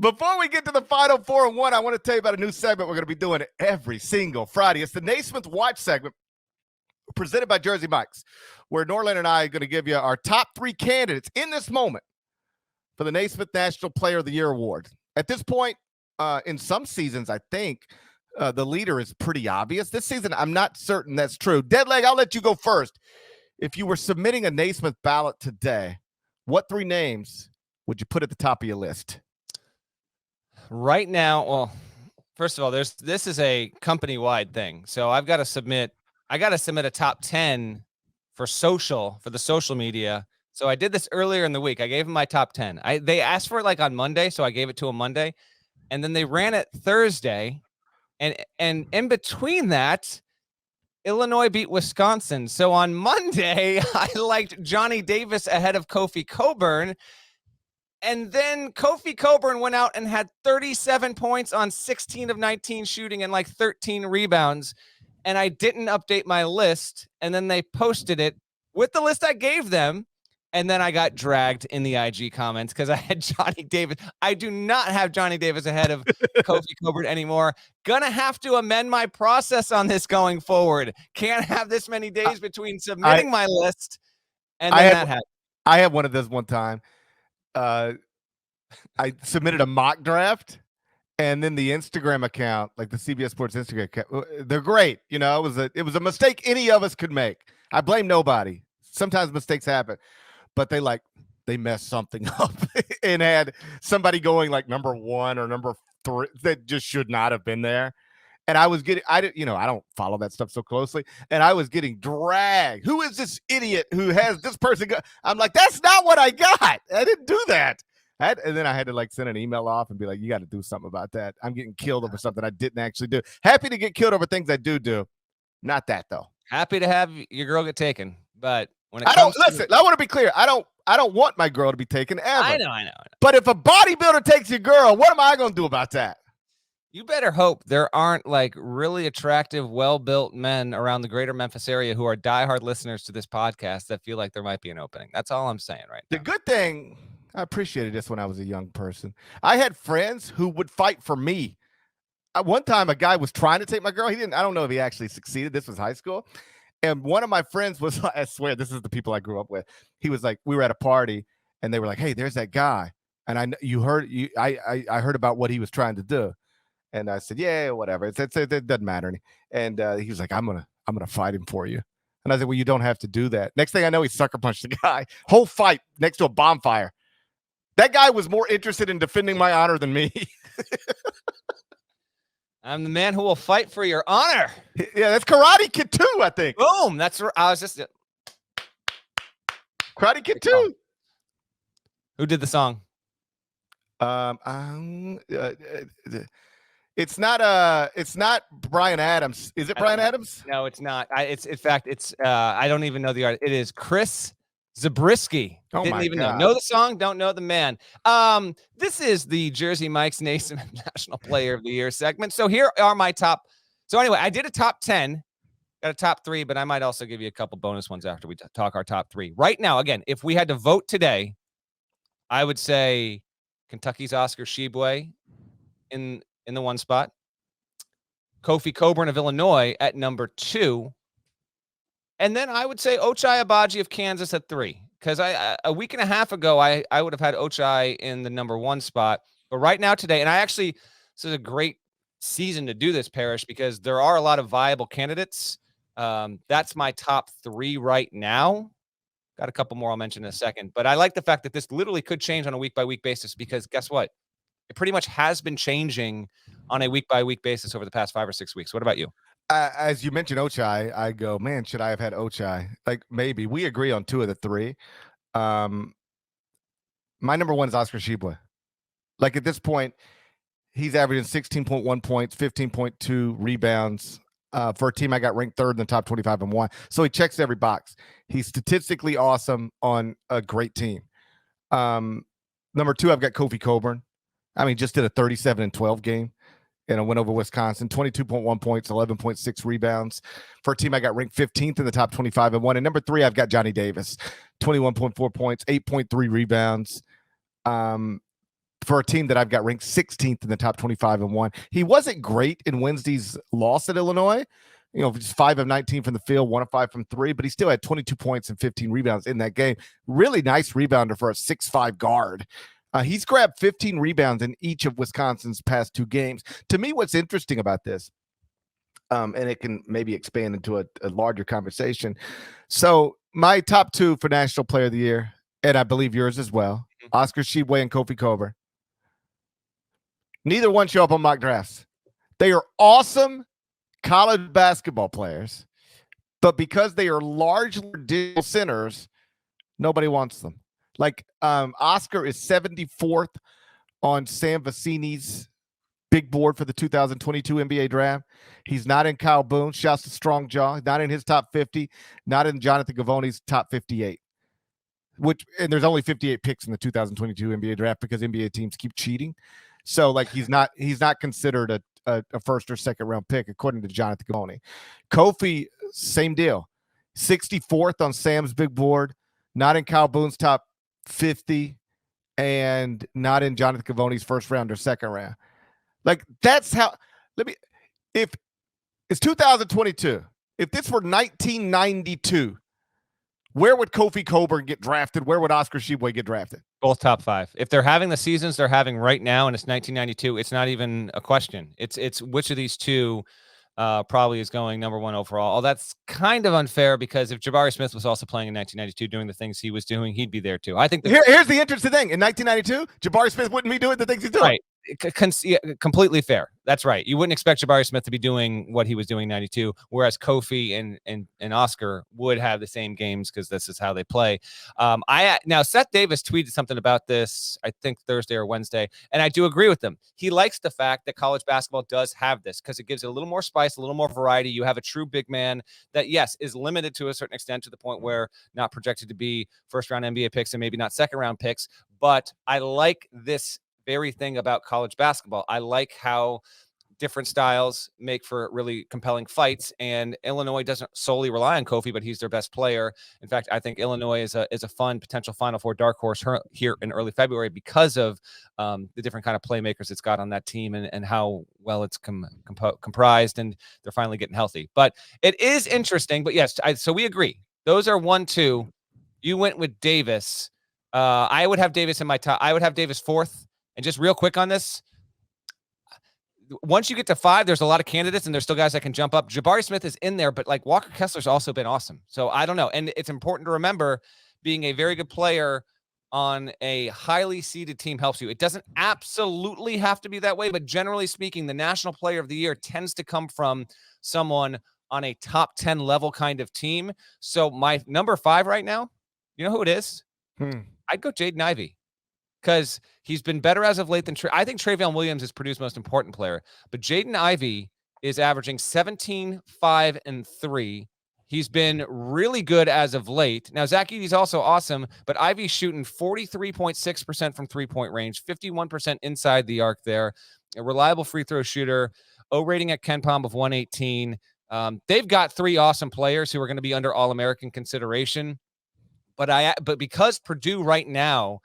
Before we get to the final 4 and 1, I want to tell you about a new segment we're going to be doing every single Friday. It's the Naismith Watch segment presented by Jersey Mike's, where Norlander and I are going to give you our top 3 candidates in this moment for the Naismith National Player of the Year award. At this point, in some seasons, I think the leader is pretty obvious. This season, I'm not certain that's true. Deadleg, I'll let you go first. If you were submitting a Naismith ballot today, what 3 names would you put at the top of your list? Right now, well, first of all, this is a company-wide thing. So I've got to submit a top 10 for the social media. So I did this earlier in the week. I gave them my top 10. They asked for it like on Monday, so I gave it to them Monday. And then they ran it Thursday. And in between that, Illinois beat Wisconsin. So on Monday, I liked Johnny Davis ahead of Kofi Cockburn. And then Kofi Cockburn went out and had 37 points on 16 of 19 shooting and like 13 rebounds. And I didn't update my list. And then they posted it with the list I gave them. And then I got dragged in the IG comments because I had Johnny Davis. I do not have Johnny Davis ahead of Kofi Cockburn anymore. Gonna have to amend my process on this going forward. Can't have this many days between submitting my list and then that happened. I had one of those one time. I submitted a mock draft, and then the Instagram account, like the CBS Sports Instagram account, they're great. You know, it was a mistake any of us could make. I blame nobody. Sometimes mistakes happen, but they messed something up and had somebody going like number 1 or number 3 that just should not have been there. And I don't follow that stuff so closely. And I was getting dragged. Who is this idiot who has this person? I'm like, that's not what I got. I didn't do that. And then I had to like send an email off and be like, you got to do something about that. I'm getting killed over something I didn't actually do. Happy to get killed over things I do. Not that though. Happy to have your girl get taken. But when I want to be clear. I don't want my girl to be taken ever. I know. But if a bodybuilder takes your girl, what am I going to do about that? You better hope there aren't like really attractive, well-built men around the greater Memphis area who are diehard listeners to this podcast that feel like there might be an opening. That's all I'm saying right now. The good thing, I appreciated this when I was a young person. I had friends who would fight for me. One time a guy was trying to take my girl. I don't know if he actually succeeded. This was high school. And one of my friends was, I swear, this is the people I grew up with. He was like, we were at a party and they were like, hey, there's that guy. And I heard about what he was trying to do. And I said, yeah, whatever. It doesn't matter. And he was like, I'm gonna fight him for you. And I said, well, you don't have to do that. Next thing I know, he sucker punched the guy. Whole fight next to a bonfire. That guy was more interested in defending my honor than me. I'm the man who will fight for your honor. Yeah, that's Karate Kid 2, I think. Boom. That's where I was just. Karate Kid 2. Who did the song? It's not Bryan Adams. Is it Bryan Adams? No, it's not. It's I don't even know the artist. It is Chris Zabriskie. Didn't even know the song, don't know the man. This is the Jersey Mike's Naismith National Player of the Year segment. So here are my top. So anyway, I did a top 10, got a top 3, but I might also give you a couple bonus ones after we talk our top 3. Right now, again, if we had to vote today, I would say Kentucky's Oscar Tshibwe in the 1 spot. Kofi Cockburn of Illinois at number 2. And then I would say Ochai Agbaji of Kansas at 3. Because a week and a half ago, I would have had Ochai in the number 1 spot. But right now today, and this is a great season to do this, Parrish, because there are a lot of viable candidates. That's my top 3 right now. Got a couple more I'll mention in a second. But I like the fact that this literally could change on a week-by-week basis because guess what? It pretty much has been changing on a week-by-week basis over the past 5 or 6 weeks. What about you? As you mentioned Ochai, I go, man, should I have had Ochai? Like maybe. We agree on 2 of the 3. My number 1 is Oscar Tshibwe. Like at this point, he's averaging 16.1 points, 15.2 rebounds. For a team I got ranked 3rd in the top 25 and 1. So he checks every box. He's statistically awesome on a great team. Number 2, I've got Kofi Cockburn. I mean, just did a 37-12 game. And went over Wisconsin, 22.1 points, 11.6 rebounds. For a team I got ranked 15th in the top 25 and 1. And number 3, I've got Johnny Davis, 21.4 points, 8.3 rebounds. for a team that I've got ranked 16th in the top 25 and 1. He wasn't great in Wednesday's loss at Illinois. Just 5 of 19 from the field, 1 of 5 from 3, but he still had 22 points and 15 rebounds in that game. Really nice rebounder for a 6'5" guard. He's grabbed 15 rebounds in each of Wisconsin's past 2 games. To me, what's interesting about this, and it can maybe expand into a larger conversation. So my top 2 for National Player of the Year, and I believe yours as well, Oscar Tshibwe and Kofi Cockburn. Neither one show up on mock drafts. They are awesome college basketball players, but because they are largely digital centers, nobody wants them. Like Oscar is 74th on Sam Vecini's big board for the 2022 NBA draft. He's not in Kyle Boone. Shouts to Strong Jaw. Not in his top 50. Not in Jonathan Gavoni's top 58. And there's only 58 picks in the 2022 NBA draft because NBA teams keep cheating. So like he's not considered a first or second round pick according to Jonathan Gavoni. Kofi, same deal. 64th on Sam's big board. Not in Kyle Boone's top 50, and not in Jonathan Gavoni's first round or second round. Like that's how. If it's 2022, if this were 1992, where would Kofi Cockburn get drafted? Where would Oscar Tshibwe get drafted? Both top 5. If they're having the seasons they're having right now, and it's 1992, it's not even a question. It's which of these two probably is going number 1 overall. Oh, that's kind of unfair because if Jabari Smith was also playing in 1992 doing the things he was doing, he'd be there too. I think here's the interesting thing. In 1992, Jabari Smith wouldn't be doing the things he's doing. Right. Completely fair. That's right. You wouldn't expect Jabari Smith to be doing what he was doing in 92, whereas Kofi and Oscar would have the same games because this is how they play. Now Seth Davis tweeted something about this, I think Thursday or Wednesday, and I do agree with him. He likes the fact that college basketball does have this because it gives it a little more spice, a little more variety. You have a true big man that, yes, is limited to a certain extent to the point where not projected to be first-round NBA picks and maybe not second-round picks, but I like this very thing about college basketball. I like how different styles make for really compelling fights, and Illinois doesn't solely rely on Kofi, but he's their best player. In fact, I think Illinois is a fun potential Final Four dark horse here in early February because of the different kind of playmakers it's got on that team and how well it's comprised, and they're finally getting healthy. But it is interesting. But yes, so we agree. Those are 1, 2. You went with Davis. I would have Davis in my top. I would have Davis 4th. And just real quick on this, once you get to 5, there's a lot of candidates, and there's still guys that can jump up. Jabari Smith is in there, but like Walker Kessler's also been awesome. So I don't know. And it's important to remember being a very good player on a highly seeded team helps you. It doesn't absolutely have to be that way, but generally speaking, the National Player of the Year tends to come from someone on a top 10 level kind of team. So my number 5 right now, you know who it is? I'd go Jaden Ivey. Because he's been better as of late than I think Trevion Williams is Purdue's most important player. But Jaden Ivey is averaging 17, 5, and 3. He's been really good as of late. Now, Zach Edey's also awesome, but Ivey's shooting 43.6% from three-point range, 51% inside the arc there. A reliable free throw shooter. O rating at KenPom of 118. They've got 3 awesome players who are going to be under All-American consideration. But because Purdue right now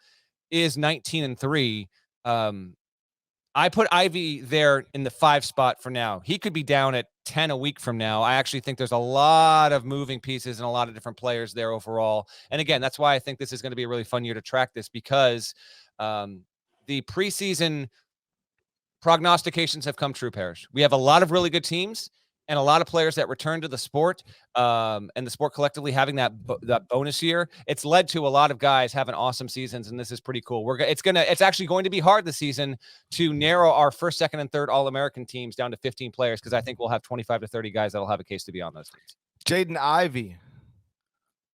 is 19-3. I put Ivey there in the 5 spot for now. He could be down at 10 a week from now. I actually think there's a lot of moving pieces and a lot of different players there overall. And again, that's why I think this is going to be a really fun year to track this because the preseason prognostications have come true, Parrish. We have a lot of really good teams and a lot of players that return to the sport, and the sport collectively having that bonus year. It's led to a lot of guys having awesome seasons, and this is pretty cool. It's actually going to be hard this season to narrow our first, second, and third All-American teams down to 15 players because I think we'll have 25 to 30 guys that'll have a case to be on those teams. Jaden Ivey,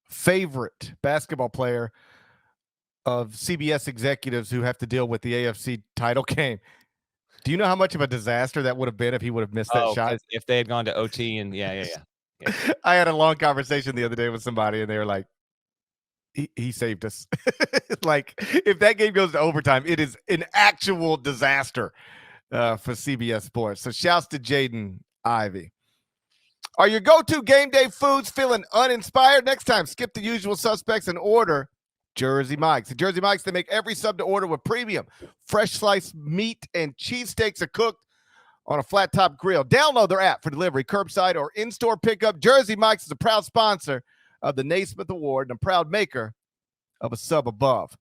favorite basketball player of CBS executives who have to deal with the AFC title game. Do you know how much of a disaster that would have been if he would have missed that shot? If they had gone to OT and yeah. I had a long conversation the other day with somebody, and they were like, he saved us. Like, if that game goes to overtime, it is an actual disaster for CBS Sports. So shouts to Jaden Ivey. Are your go-to game day foods feeling uninspired? Next time, skip the usual suspects and order Jersey Mike's. At Jersey Mike's, they make every sub to order with premium. Fresh sliced meat and cheesesteaks are cooked on a flat top grill. Download their app for delivery, curbside, or in-store pickup. Jersey Mike's is a proud sponsor of the Naismith Award and a proud maker of a sub above.